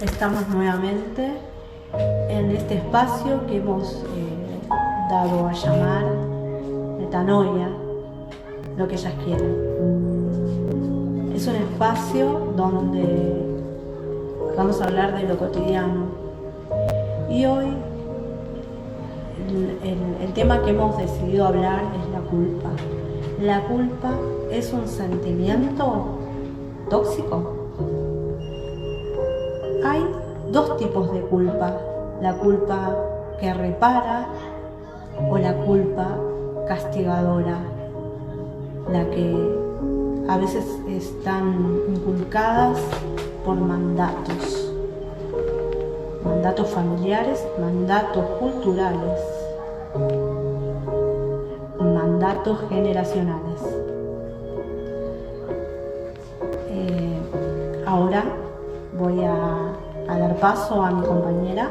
Estamos nuevamente en este espacio que hemos dado a llamar Metanoia, lo que ellas quieren. Es un espacio donde vamos a hablar de lo cotidiano. Y hoy el tema que hemos decidido hablar es la culpa. ¿La culpa es un sentimiento tóxico? Hay dos tipos de culpa: la culpa que repara o la culpa castigadora, la que a veces están inculcadas por mandatos familiares, mandatos culturales, mandatos generacionales. Ahora voy a dar paso a mi compañera.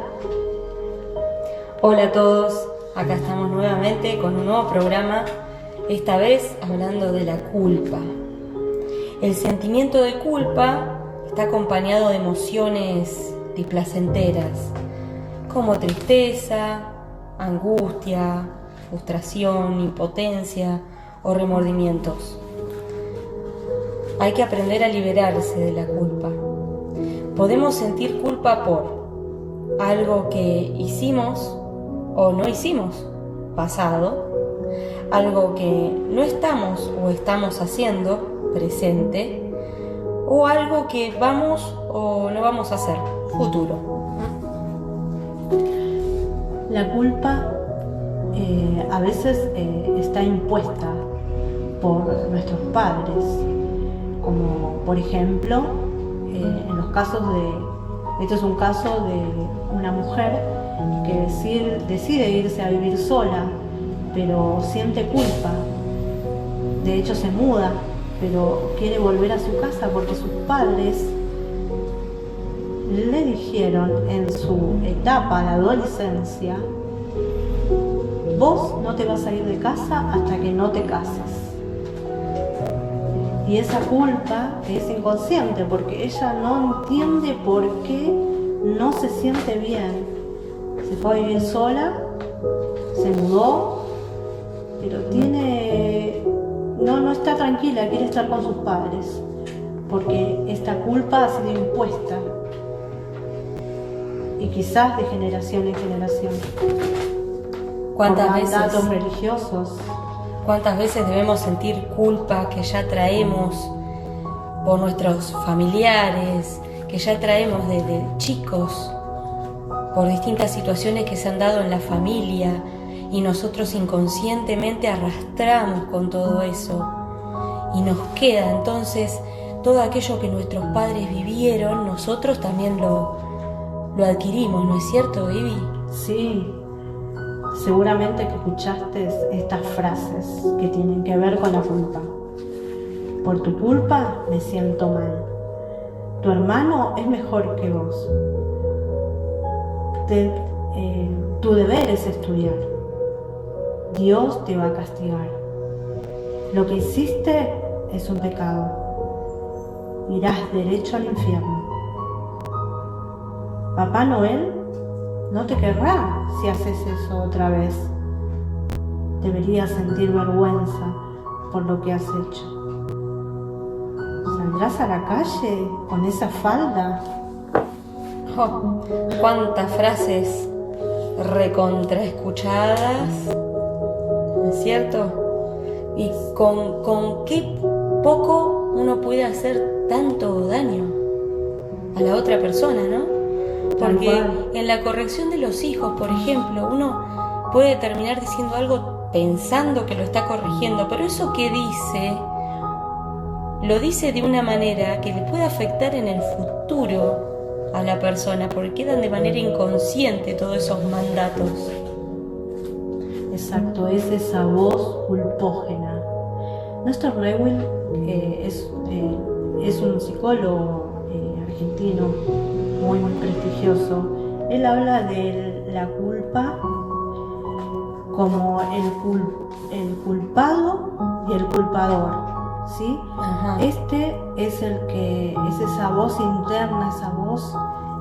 Hola a todos, acá estamos nuevamente con un nuevo programa, esta vez hablando de la culpa. El sentimiento de culpa está acompañado de emociones displacenteras, como tristeza, angustia, frustración, impotencia o remordimientos. Hay que aprender a liberarse de la culpa. Podemos sentir culpa por algo que hicimos o no hicimos, pasado, algo que no estamos o estamos haciendo, presente, o algo que vamos o no vamos a hacer, futuro. La culpa a veces está impuesta por nuestros padres, como por ejemplo en los casos este es un caso de una mujer que decide irse a vivir sola, pero siente culpa. De hecho se muda, pero quiere volver a su casa porque sus padres le dijeron en su etapa de adolescencia: vos no te vas a ir de casa hasta que no te cases. Y esa culpa es inconsciente porque ella no entiende por qué no se siente bien. Se fue a vivir sola, se mudó, pero no está tranquila, quiere estar con sus padres, porque esta culpa ha sido impuesta, y quizás de generación en generación. ¿Cuántas veces? Mandatos religiosos. ¿Cuántas veces debemos sentir culpa que ya traemos por nuestros familiares, que ya traemos desde chicos, por distintas situaciones que se han dado en la familia, y nosotros inconscientemente arrastramos con todo eso? Y nos queda entonces todo aquello que nuestros padres vivieron, nosotros también lo adquirimos, ¿no es cierto, Ivy? Sí. Seguramente que escuchaste estas frases que tienen que ver con la culpa. Por tu culpa me siento mal. Tu hermano es mejor que vos. Tu deber es estudiar. Dios te va a castigar. Lo que hiciste es un pecado. Irás derecho al infierno. Papá Noel no te querrá si haces eso otra vez. Deberías sentir vergüenza por lo que has hecho. ¿Saldrás a la calle con esa falda? Oh, cuántas frases recontraescuchadas, ¿no es cierto? Y con qué poco uno puede hacer tanto daño a la otra persona, ¿no? Porque en la corrección de los hijos, por ejemplo, uno puede terminar diciendo algo pensando que lo está corrigiendo, pero eso que dice, lo dice de una manera que le puede afectar en el futuro a la persona, porque quedan de manera inconsciente todos esos mandatos. Exacto, es esa voz culpógena. Néstor Lewin es un psicólogo argentino muy prestigioso. Él habla de la culpa como el culpado y el culpador, ¿sí? Ajá. Este es esa voz interna, esa voz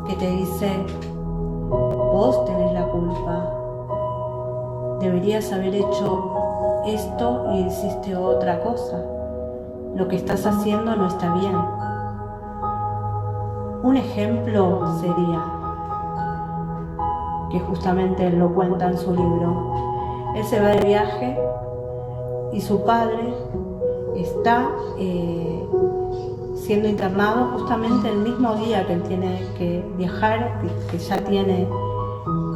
que te dice, vos tenés la culpa, deberías haber hecho esto y hiciste otra cosa, lo que estás haciendo no está bien. Un ejemplo sería, que justamente él lo cuenta en su libro, él se va de viaje y su padre está siendo internado justamente el mismo día que él tiene que viajar, que ya tiene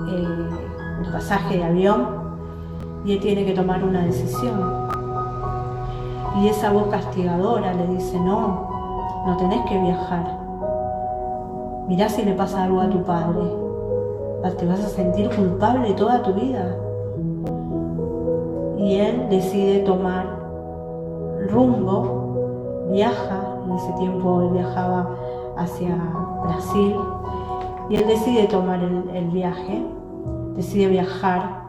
el pasaje de avión, y él tiene que tomar una decisión. Y esa voz castigadora le dice, no tenés que viajar. Mirá si le pasa algo a tu padre, te vas a sentir culpable toda tu vida. Y él decide tomar rumbo, viaja, en ese tiempo él viajaba hacia Brasil, y él decide tomar el viaje, decide viajar,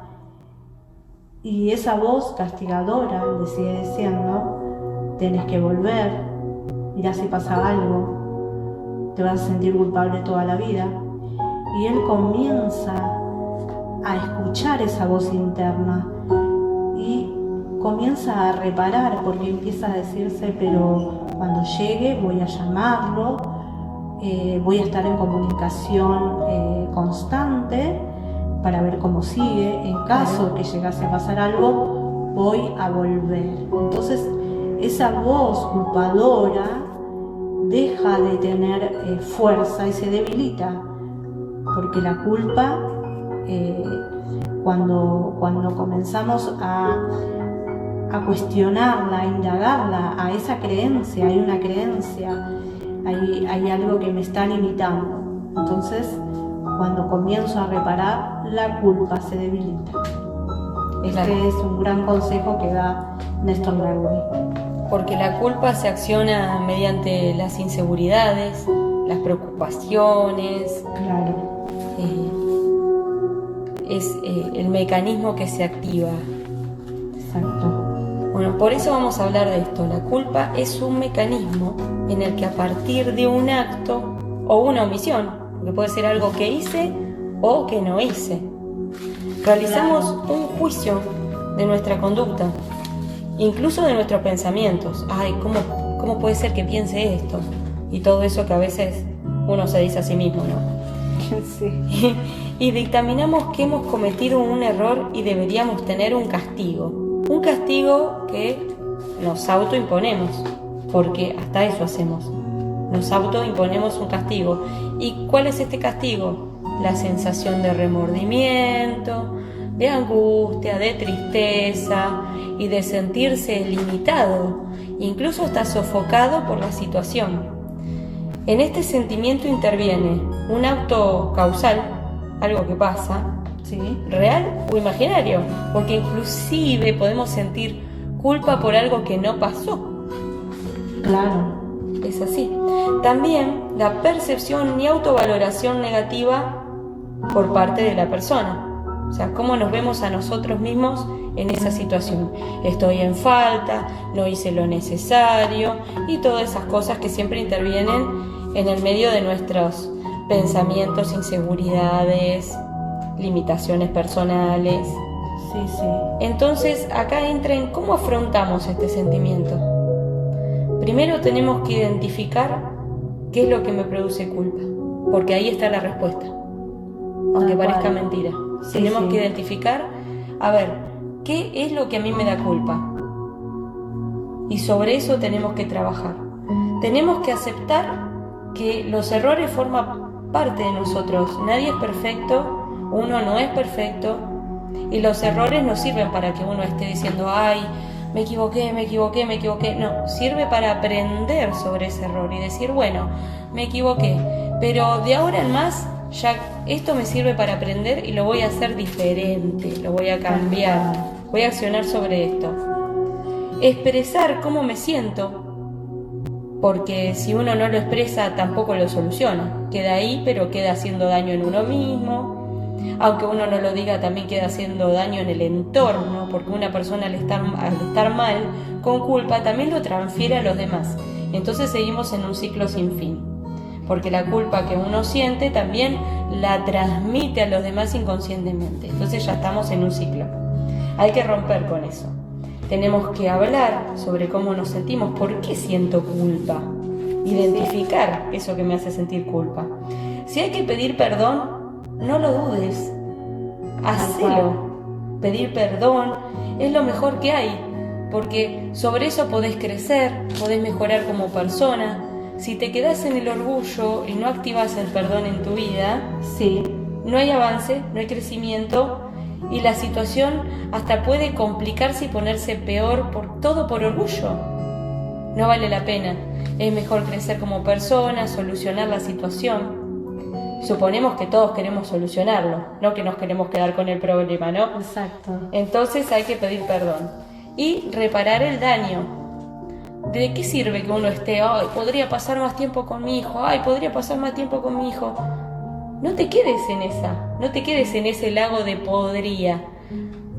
y esa voz castigadora le sigue diciendo, tenés que volver, mirá si pasa algo, te vas a sentir culpable toda la vida. Y él comienza a escuchar esa voz interna y comienza a reparar, porque empieza a decirse, pero cuando llegue voy a llamarlo, voy a estar en comunicación constante para ver cómo sigue. En caso que llegase a pasar algo, voy a volver. Entonces esa voz culpadora deja de tener fuerza y se debilita, porque la culpa, cuando comenzamos a cuestionarla, a indagarla, a esa creencia, hay una creencia, hay algo que me está limitando. Entonces, cuando comienzo a reparar, la culpa se debilita. Este es un gran consejo que da Néstor Largui. Porque la culpa se acciona mediante las inseguridades, las preocupaciones. Claro. Es el mecanismo que se activa. Exacto. Bueno, por eso vamos a hablar de esto. La culpa es un mecanismo en el que a partir de un acto o una omisión, porque puede ser algo que hice o que no hice, realizamos un juicio de nuestra conducta, incluso de nuestros pensamientos. Ay, ¿cómo puede ser que piense esto? Y todo eso que a veces uno se dice a sí mismo, ¿no? Sí. Y dictaminamos que hemos cometido un error y deberíamos tener un castigo. Un castigo que nos autoimponemos, porque hasta eso hacemos. Nos autoimponemos un castigo. ¿Y cuál es este castigo? La sensación de remordimiento, de angustia, de tristeza y de sentirse limitado, incluso hasta sofocado por la situación. En este sentimiento interviene un acto causal, algo que pasa, Sí. real o imaginario, porque inclusive podemos sentir culpa por algo que no pasó. Claro. Es así. También la percepción y autovaloración negativa por parte de la persona. O sea, cómo nos vemos a nosotros mismos en esa situación. Estoy en falta, no hice lo necesario y todas esas cosas que siempre intervienen en el medio de nuestros pensamientos, inseguridades, limitaciones personales. Sí, sí. Entonces acá entra en cómo afrontamos este sentimiento. Primero tenemos que identificar qué es lo que me produce culpa, porque ahí está la respuesta, aunque parezca mentira. Sí, tenemos sí. que identificar, a ver, qué es lo que a mí me da culpa, y sobre eso tenemos que trabajar. Tenemos que aceptar que los errores forman parte de nosotros. Nadie es perfecto, uno no es perfecto, y los errores no sirven para que uno esté diciendo, ay, me equivoqué. No, sirve para aprender sobre ese error y decir, bueno, me equivoqué, pero de ahora en más ya esto me sirve para aprender y lo voy a hacer diferente, lo voy a cambiar, voy a accionar sobre esto. Expresar cómo me siento, porque si uno no lo expresa tampoco lo soluciona, queda ahí, pero queda haciendo daño en uno mismo. Aunque uno no lo diga, también queda haciendo daño en el entorno, porque una persona al estar mal, con culpa, también lo transfiere a los demás. Entonces seguimos en un ciclo sin fin. porque la culpa que uno siente también la transmite a los demás inconscientemente. Entonces ya estamos en un ciclo. Hay que romper con eso. Tenemos que hablar sobre cómo nos sentimos, por qué siento culpa, identificar eso que me hace sentir culpa. Si hay que pedir perdón, no lo dudes, hacelo. Pedir perdón es lo mejor que hay, porque sobre eso podés crecer, podés mejorar como persona. Si te quedás en el orgullo y no activas el perdón en tu vida, no hay avance, no hay crecimiento, y la situación hasta puede complicarse y ponerse peor por orgullo. No vale la pena. Es mejor crecer como persona, solucionar la situación. Suponemos que todos queremos solucionarlo, no que nos queremos quedar con el problema, ¿no? Exacto. Entonces hay que pedir perdón y reparar el daño. ¿De qué sirve que uno esté, ay, podría pasar más tiempo con mi hijo, ay, podría pasar más tiempo con mi hijo? No te quedes en no te quedes en ese lago de podría.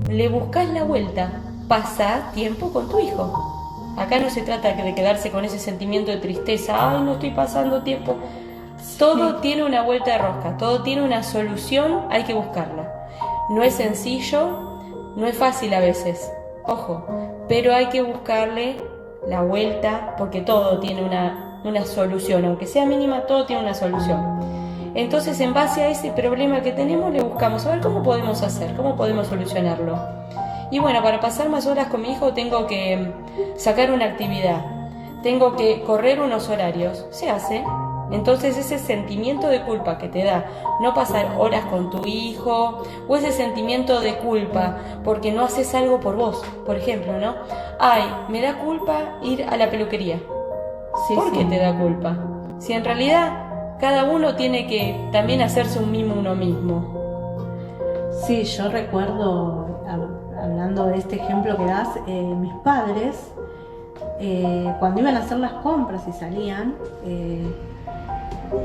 Le buscas la vuelta, pasa tiempo con tu hijo. Acá no se trata de quedarse con ese sentimiento de tristeza, ay, no estoy pasando tiempo. Todo tiene una vuelta de rosca, todo tiene una solución, hay que buscarla. No es sencillo, no es fácil a veces, ojo, pero hay que buscarle la vuelta porque todo tiene una solución, aunque sea mínima, todo tiene una solución. Entonces, en base a ese problema que tenemos, le buscamos a ver cómo podemos hacer, cómo podemos solucionarlo. Y bueno, para pasar más horas con mi hijo tengo que sacar una actividad, tengo que correr unos horarios, se hace. Entonces ese sentimiento de culpa que te da no pasar horas con tu hijo, o ese sentimiento de culpa porque no haces algo por vos, por ejemplo, ¿no? Ay, me da culpa ir a la peluquería. ¿Por qué te da culpa? Si en realidad cada uno tiene que también hacerse un mimo uno mismo. Sí, yo recuerdo, hablando de este ejemplo que das, mis padres, cuando iban a hacer las compras y salían,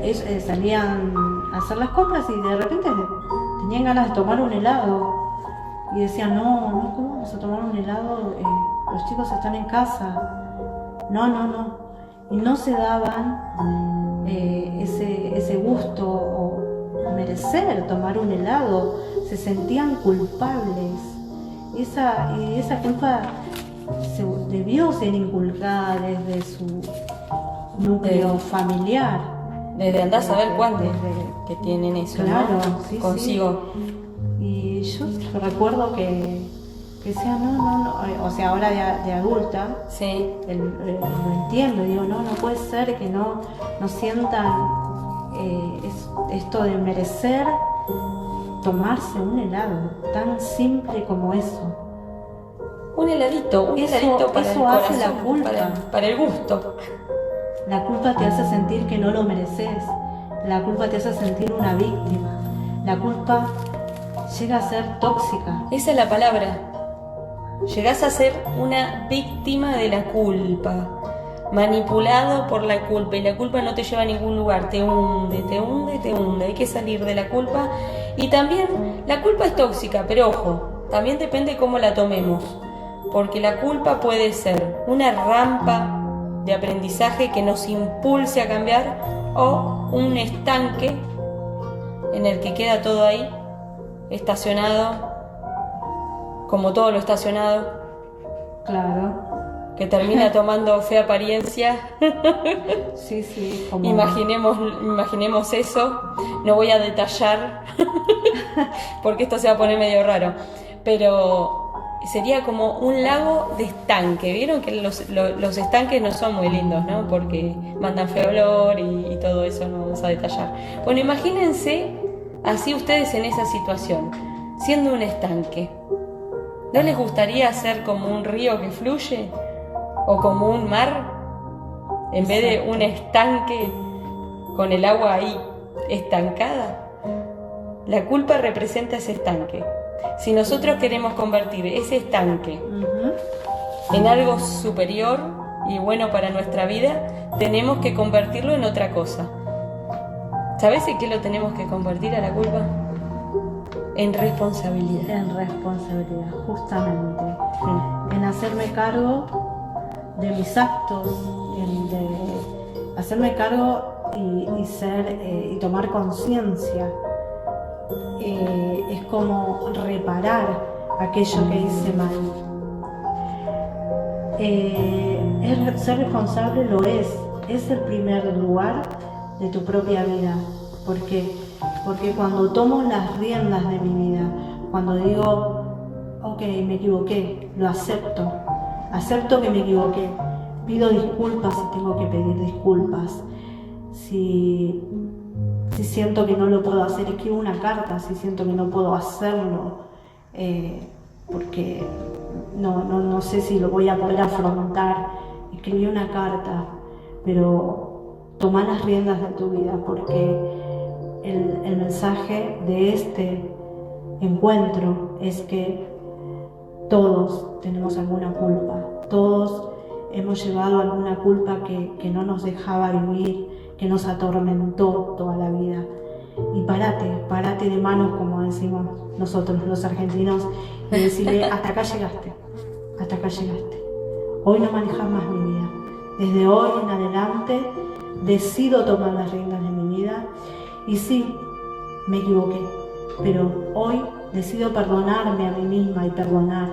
ellos salían a hacer las compras y de repente tenían ganas de tomar un helado y decían, no, ¿cómo vamos a tomar un helado? Los chicos están en casa. No. Y no se daban ese gusto o merecer tomar un helado. Se sentían culpables. Y esa culpa debió ser inculcada desde su núcleo familiar. Desde andar a saber cuándo que tienen eso, claro, ¿no? Sí, consigo. Sí. Y yo recuerdo que decía, no, o sea, ahora de adulta, lo entiendo, digo, no puede ser que no sientan esto de merecer tomarse un helado, tan simple como eso. Un heladito para eso el hace corazón, la culpa. Para el gusto. La culpa te hace sentir que no lo mereces. La culpa te hace sentir una víctima. La culpa llega a ser tóxica. Esa es la palabra. Llegás a ser una víctima de la culpa, manipulado por la culpa, y la culpa no te lleva a ningún lugar, te hunde. Hay que salir de la culpa. Y también la culpa es tóxica, pero ojo, también depende cómo la tomemos, porque la culpa puede ser una rampa de aprendizaje que nos impulse a cambiar, o un estanque en el que queda todo ahí estacionado, como todo lo estacionado, claro, que termina tomando fea apariencia. Sí, como... Imaginemos eso. No voy a detallar porque esto se va a poner medio raro, pero sería como un lago de estanque. Vieron que los estanques no son muy lindos, ¿no? Porque mandan feo olor y todo eso, no vamos a detallar. Bueno, imagínense así ustedes en esa situación, siendo un estanque. ¿No les gustaría ser como un río que fluye? ¿O como un mar? En vez de un estanque con el agua ahí estancada. La culpa representa ese estanque. Si nosotros queremos convertir ese estanque en algo superior y bueno para nuestra vida, tenemos que convertirlo en otra cosa. ¿Sabes en qué lo tenemos que convertir a la culpa? En responsabilidad. En responsabilidad, justamente. En hacerme cargo de mis actos, de hacerme cargo y ser y tomar conciencia. Es como reparar aquello que hice mal. Ser responsable lo es el primer lugar de tu propia vida. ¿Por qué? Porque cuando tomo las riendas de mi vida, cuando digo, ok, me equivoqué, lo acepto que me equivoqué, pido disculpas si tengo que pedir disculpas, si siento que no lo puedo hacer, escribo una carta, si siento que no puedo hacerlo, porque no sé si lo voy a poder afrontar, escribí una carta, pero toma las riendas de tu vida, porque el mensaje de este encuentro es que todos tenemos alguna culpa, todos hemos llevado alguna culpa que no nos dejaba vivir, que nos atormentó toda la vida. Y parate de manos, como decimos nosotros los argentinos, y decirle, hasta acá llegaste. Hoy no manejas más mi vida. Desde hoy en adelante decido tomar las riendas de mi vida. Y sí, me equivoqué, pero hoy decido perdonarme a mí misma y perdonar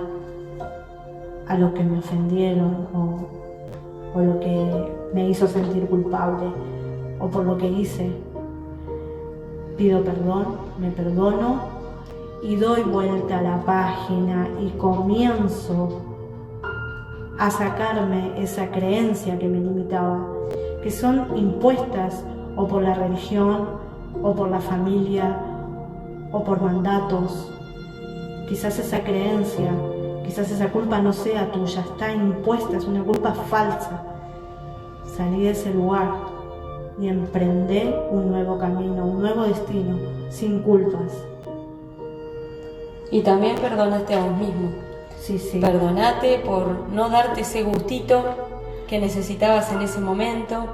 a los que me ofendieron o lo que me hizo sentir culpable o por lo que hice. Pido perdón, me perdono y doy vuelta a la página y comienzo a sacarme esa creencia que me limitaba, que son impuestas o por la religión o por la familia o por mandatos. Quizás esa creencia, quizás esa culpa no sea tuya, está impuesta, es una culpa falsa. Salí de ese lugar y emprendí un nuevo camino, un nuevo destino, sin culpas. Y también perdonaste a vos mismo. Sí. Perdonate por no darte ese gustito que necesitabas en ese momento.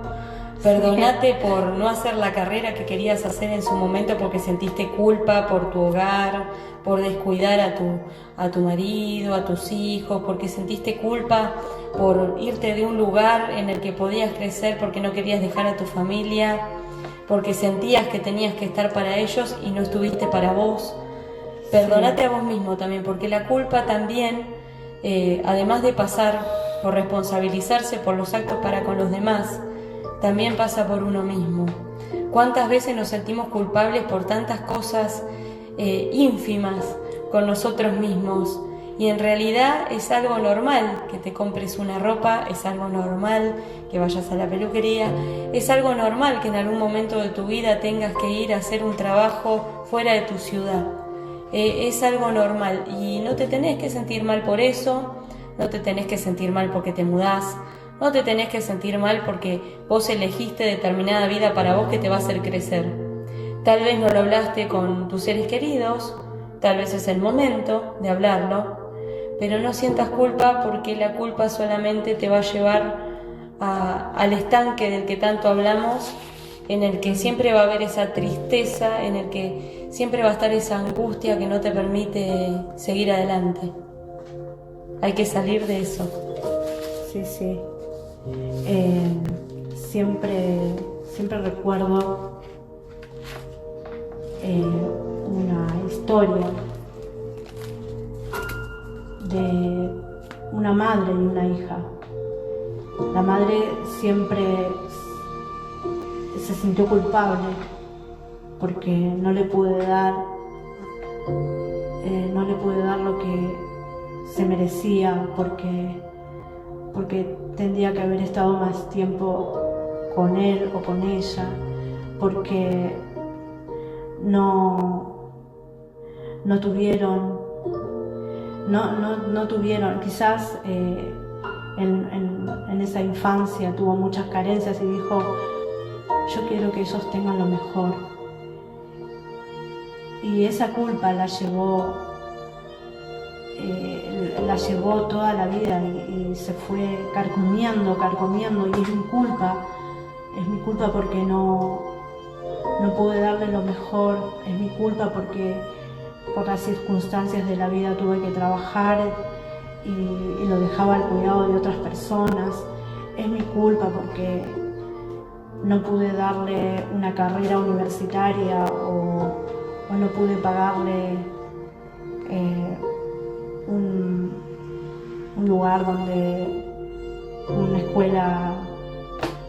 Perdonate por no hacer la carrera que querías hacer en su momento porque sentiste culpa por tu hogar, por descuidar a tu marido, a tus hijos, porque sentiste culpa por irte de un lugar en el que podías crecer porque no querías dejar a tu familia, porque sentías que tenías que estar para ellos y no estuviste para vos. Perdonate a vos mismo también, porque la culpa también, además de pasar por responsabilizarse por los actos para con los demás, también pasa por uno mismo. ¿Cuántas veces nos sentimos culpables por tantas cosas ínfimas con nosotros mismos? Y en realidad es algo normal que te compres una ropa, es algo normal que vayas a la peluquería, es algo normal que en algún momento de tu vida tengas que ir a hacer un trabajo fuera de tu ciudad. Es algo normal y no te tenés que sentir mal por eso, no te tenés que sentir mal porque te mudás, no te tenés que sentir mal porque vos elegiste determinada vida para vos que te va a hacer crecer. Tal vez no lo hablaste con tus seres queridos, tal vez es el momento de hablarlo, pero no sientas culpa porque la culpa solamente te va a llevar al estanque del que tanto hablamos, en el que siempre va a haber esa tristeza, en el que siempre va a estar esa angustia que no te permite seguir adelante. Hay que salir de eso. Sí. Siempre recuerdo una historia de una madre y una hija. La madre siempre se sintió culpable porque no le pude dar lo que se merecía, porque tendría que haber estado más tiempo con él o con ella, porque no tuvieron, quizás en esa infancia tuvo muchas carencias y dijo, yo quiero que ellos tengan lo mejor. Y esa culpa la llevó toda la vida y se fue carcomiendo y es mi culpa porque no pude darle lo mejor, es mi culpa porque por las circunstancias de la vida tuve que trabajar y lo dejaba al cuidado de otras personas, es mi culpa porque no pude darle una carrera universitaria o no pude pagarle un lugar una escuela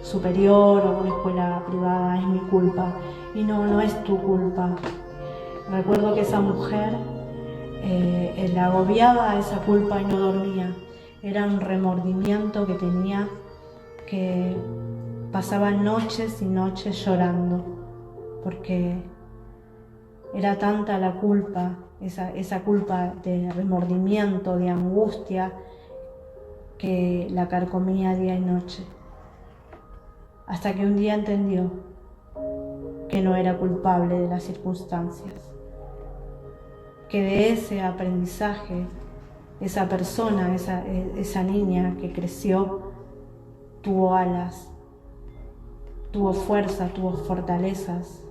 superior o una escuela privada, es mi culpa. Y no es tu culpa. Recuerdo que esa mujer la agobiaba esa culpa y no dormía. Era un remordimiento que tenía, que pasaba noches y noches llorando, porque era tanta la culpa, esa culpa de remordimiento, de angustia, que la carcomía día y noche. Hasta que un día entendió que no era culpable de las circunstancias, que de ese aprendizaje, esa persona, esa niña que creció, tuvo alas, tuvo fuerza, tuvo fortalezas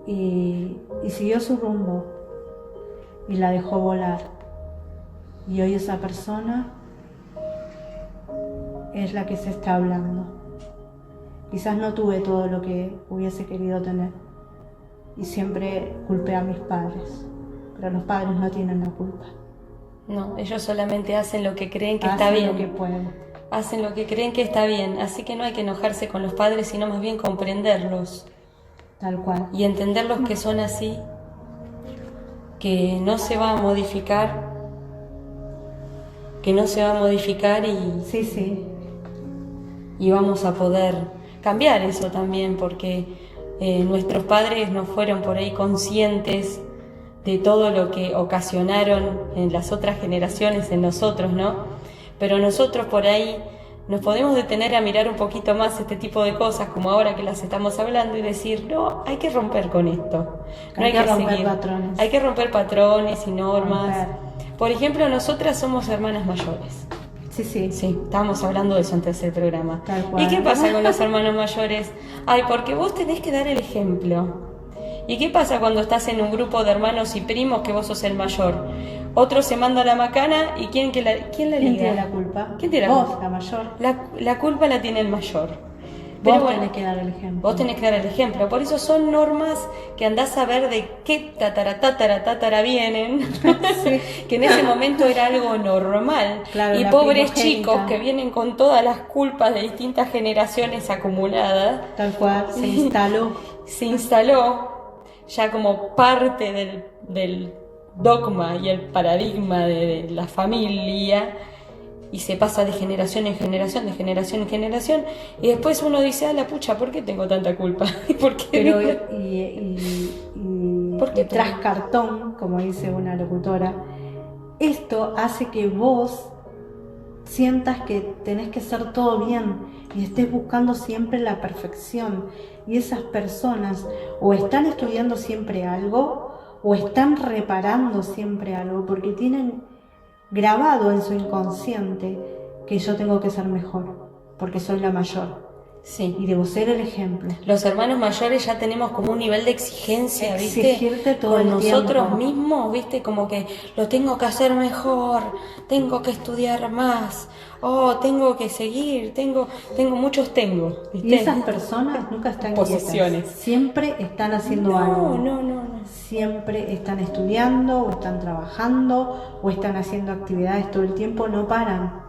y siguió su rumbo y la dejó volar. Y hoy esa persona es la que se está hablando. Quizás no tuve todo lo que hubiese querido tener y siempre culpé a mis padres, pero los padres no tienen la culpa. No, ellos solamente hacen lo que creen que está bien. Hacen lo que pueden. Hacen lo que creen que está bien, así que no hay que enojarse con los padres, sino más bien comprenderlos. Tal cual. Y entenderlos que son así, que no se va a modificar, y... Sí. Y vamos a poder cambiar eso también, porque nuestros padres no fueron por ahí conscientes de todo lo que ocasionaron en las otras generaciones, en nosotros, ¿no? Pero nosotros por ahí nos podemos detener a mirar un poquito más este tipo de cosas, como ahora que las estamos hablando, y decir, no, hay que romper con esto. No hay que romper seguir. patrones. Hay que romper patrones y normas. Por ejemplo, nosotras somos hermanas mayores. Sí. Sí, estábamos hablando de eso antes del programa. Tal cual. ¿Y qué pasa con los hermanos mayores? Ay, porque vos tenés que dar el ejemplo. ¿Y qué pasa cuando estás en un grupo de hermanos y primos que vos sos el mayor? Otro se manda la macana y ¿quién la liga? ¿Quién tiene la culpa? ¿Quién tiene la Vos, culpa? la mayor. La culpa la tiene el mayor. Vos Pero tenés que dar el ejemplo. Vos tenés que dar el ejemplo. Por eso son normas que andás a ver de qué tatara vienen. Sí. Que en ese momento era algo normal. Claro, y la pobres primogénita. chicos que vienen con todas las culpas de distintas generaciones acumuladas. Tal cual, se instaló ya como parte del dogma y el paradigma de la familia, y se pasa de generación en generación, y después uno dice, la pucha, ¿por qué tengo tanta culpa? ¿Por qué? Pero ¿Por qué tras cartón, como dice una locutora, esto hace que vos sientas que tenés que hacer todo bien y estés buscando siempre la perfección, y esas personas o están estudiando siempre algo o están reparando siempre algo, porque tienen grabado en su inconsciente que yo tengo que ser mejor porque soy la mayor. Sí. Y debo ser el ejemplo. Los hermanos mayores ya tenemos como un nivel de exigencia, ¿viste? Exigirte todo con el nosotros tiempo. mismos, ¿viste? Como que lo tengo que hacer mejor, tengo que estudiar más, tengo que seguir, tengo muchos ¿viste? Y esas personas nunca están Posesiones. quietas. Siempre están haciendo algo. No. Siempre están estudiando o están trabajando o están haciendo actividades todo el tiempo, no paran.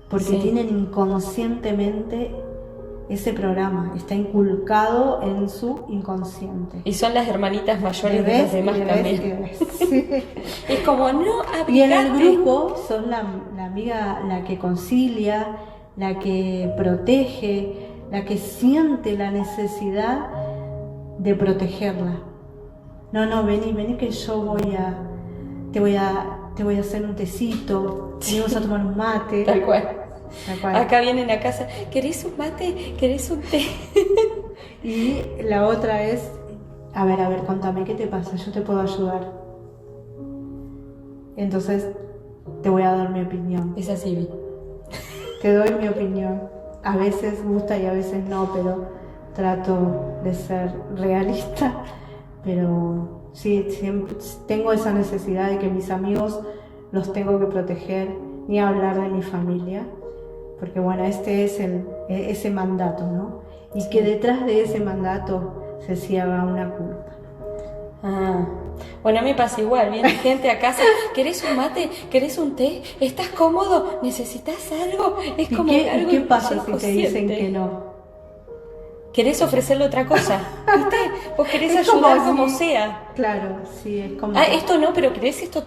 Porque Sí. tienen inconscientemente ese programa, está inculcado en su inconsciente. Y son las hermanitas mayores de ¿Ves? los demás también. Sí. Es como, no, Y en el abrigate. grupo sos la amiga, la que concilia, la que protege, la que siente la necesidad de protegerla. No, vení que yo te voy a hacer un tecito, venimos a tomar un mate. Tal cual. Tal cual. Acá vienen a casa, ¿querés un mate? ¿Querés un té? Y la otra es, a ver, contame, ¿qué te pasa? Yo te puedo ayudar. Entonces, te voy a dar mi opinión. Es así, Vi. Te doy mi opinión. A veces gusta y a veces no, pero trato de ser realista. Pero sí, siempre tengo esa necesidad de que mis amigos los tengo que proteger, ni hablar de mi familia. Porque bueno, este es ese mandato, ¿no? y que detrás de ese mandato se cierra una culpa. Ah, bueno, a mí me pasa igual, viene gente a casa, ¿querés un mate? ¿Querés un té? ¿Estás cómodo? ¿Necesitas algo? Es ¿Y como qué, qué pasa si te inconsciente. dicen que no? ¿Querés ofrecerle otra cosa? ¿Viste? Vos querés Es ayudar como como si- sea. Claro, sí, es como... Ah, esto no, pero ¿querés esto?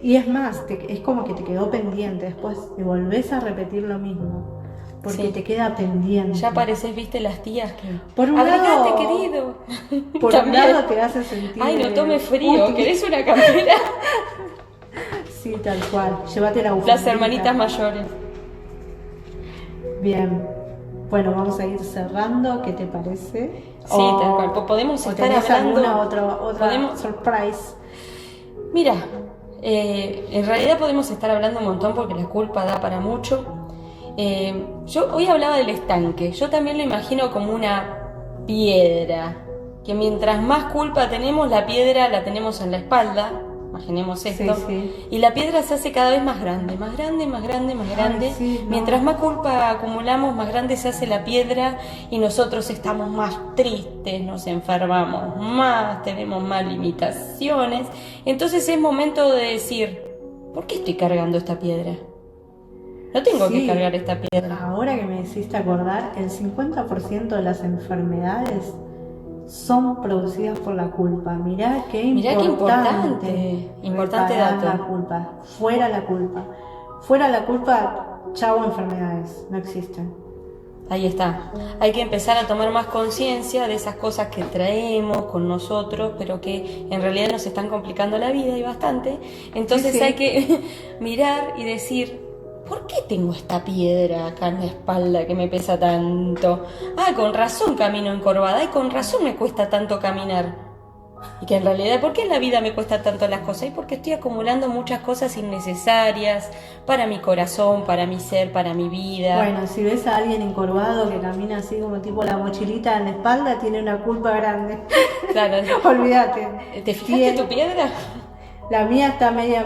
Y es más, es como que te quedó pendiente, después te volvés a repetir lo mismo, porque Sí. te queda pendiente. Ya pareces, viste, las tías que... Por un Abrigate, lado- querido. Por un También. lado te hace sentir... Ay, no tome frío, útil. ¿querés una campera? Sí, tal cual, llévate la Las bufandita. hermanitas mayores. Bien, bueno, vamos a ir cerrando, ¿qué te parece? Sí, tal cual. Podemos o estar tenés hablando... alguna otra podemos- surprise. Mira, en realidad podemos estar hablando un montón porque la culpa da para mucho. Yo hoy hablaba del estanque. Yo también lo imagino como una piedra. Que mientras más culpa tenemos, la piedra la tenemos en la espalda. Imaginemos esto. Sí, sí. Y la piedra se hace cada vez más grande, más grande, más grande, más grande. sí, no. Mientras más culpa acumulamos, más grande se hace la piedra y nosotros estamos más tristes, nos enfermamos más, tenemos más limitaciones. Entonces es momento de decir, ¿por qué estoy cargando esta piedra? No tengo que Sí. cargar esta piedra. Ahora que me hiciste acordar, el 50% de las enfermedades son producidas por la culpa. Mirá qué importante. Importante reparar dato. la culpa. Fuera la culpa. Fuera la culpa, chau enfermedades. No existen. Ahí está. Hay que empezar a tomar más conciencia de esas cosas que traemos con nosotros, pero que en realidad nos están complicando la vida y bastante. Entonces Sí, sí. hay que mirar y decir, ¿por qué tengo esta piedra acá en la espalda que me pesa tanto? Ah, con razón camino encorvada y con razón me cuesta tanto caminar. Y que en realidad, ¿por qué en la vida me cuesta tanto las cosas? Y porque estoy acumulando muchas cosas innecesarias para mi corazón, para mi ser, para mi vida. Bueno, si ves a alguien encorvado que camina así como tipo la mochilita en la espalda, tiene una culpa grande. Claro. Olvídate. ¿Te fijaste Tiene- tu piedra? La mía está media,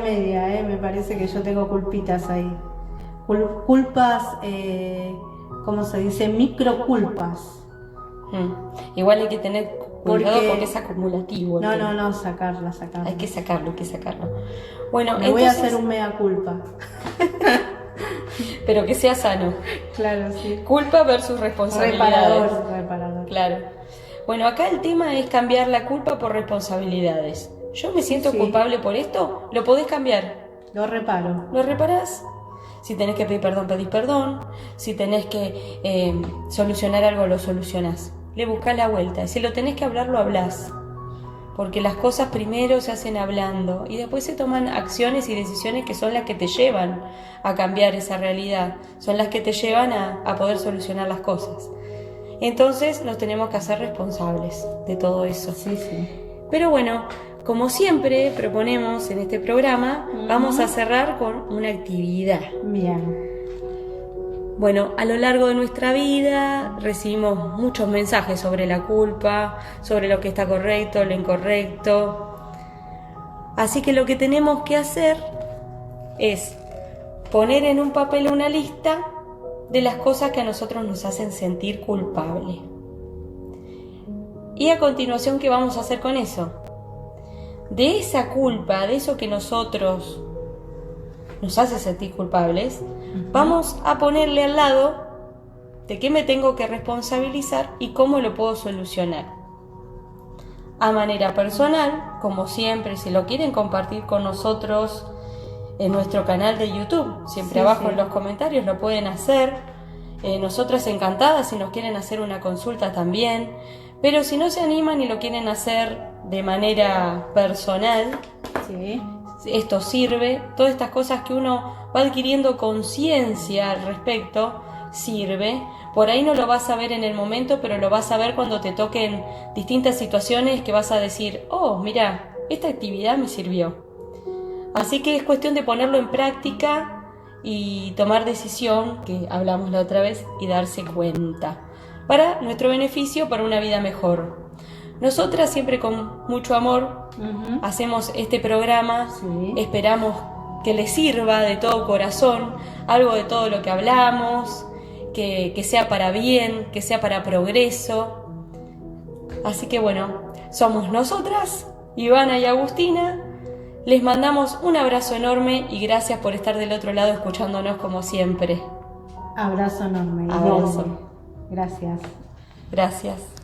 me parece que yo tengo culpitas ahí. Culpas, ¿cómo se dice? Microculpas. Igual hay que tener cuidado Porque- porque es acumulativo. el tema. No, sacarla. Hay que sacarlo, hay que sacarlo. Bueno, Me voy a entonces, hacer un mea culpa. pero que sea sano. Claro, sí. Culpa versus responsabilidades. Reparador. Claro. Bueno, acá el tema es cambiar la culpa por responsabilidades. Yo me siento Sí. culpable por esto, lo podés cambiar. Lo reparo. Lo reparás. Si tenés que pedir perdón, pedís perdón. Si tenés que solucionar algo, lo solucionás. Le buscás la vuelta. Si lo tenés que hablar, lo hablás. Porque las cosas primero se hacen hablando y después se toman acciones y decisiones que son las que te llevan a cambiar esa realidad. Son las que te llevan a poder solucionar las cosas. Entonces nos tenemos que hacer responsables de todo eso. Sí. Pero bueno, como siempre proponemos en este programa, vamos a cerrar con una actividad. Bien. Bueno, a lo largo de nuestra vida recibimos muchos mensajes sobre la culpa, sobre lo que está correcto, lo incorrecto. Así que lo que tenemos que hacer es poner en un papel una lista de las cosas que a nosotros nos hacen sentir culpable. Y a continuación, ¿qué vamos a hacer con eso? De esa culpa, de eso que nosotros nos hace sentir culpables, vamos a ponerle al lado de qué me tengo que responsabilizar y cómo lo puedo solucionar. A manera personal, como siempre, si lo quieren compartir con nosotros en nuestro canal de YouTube, siempre abajo en los comentarios lo pueden hacer. Nosotras encantadas si nos quieren hacer una consulta también, pero si no se animan y lo quieren hacer de manera personal, Sí. esto sirve. Todas estas cosas que uno va adquiriendo conciencia al respecto, sirve. Por ahí no lo vas a ver en el momento, pero lo vas a ver cuando te toquen distintas situaciones que vas a decir, oh, mira, esta actividad me sirvió. Así que es cuestión de ponerlo en práctica y tomar decisión, que hablamos la otra vez, y darse cuenta. Para nuestro beneficio, para una vida mejor. Nosotras siempre con mucho amor hacemos este programa, Sí. esperamos que les sirva de todo corazón algo de todo lo que hablamos que sea para bien, que sea para progreso. Así que bueno, somos nosotras, Ivana y Agustina. Les mandamos un abrazo enorme y gracias por estar del otro lado escuchándonos como siempre. Abrazo enorme. Abrazo. Gracias. Gracias.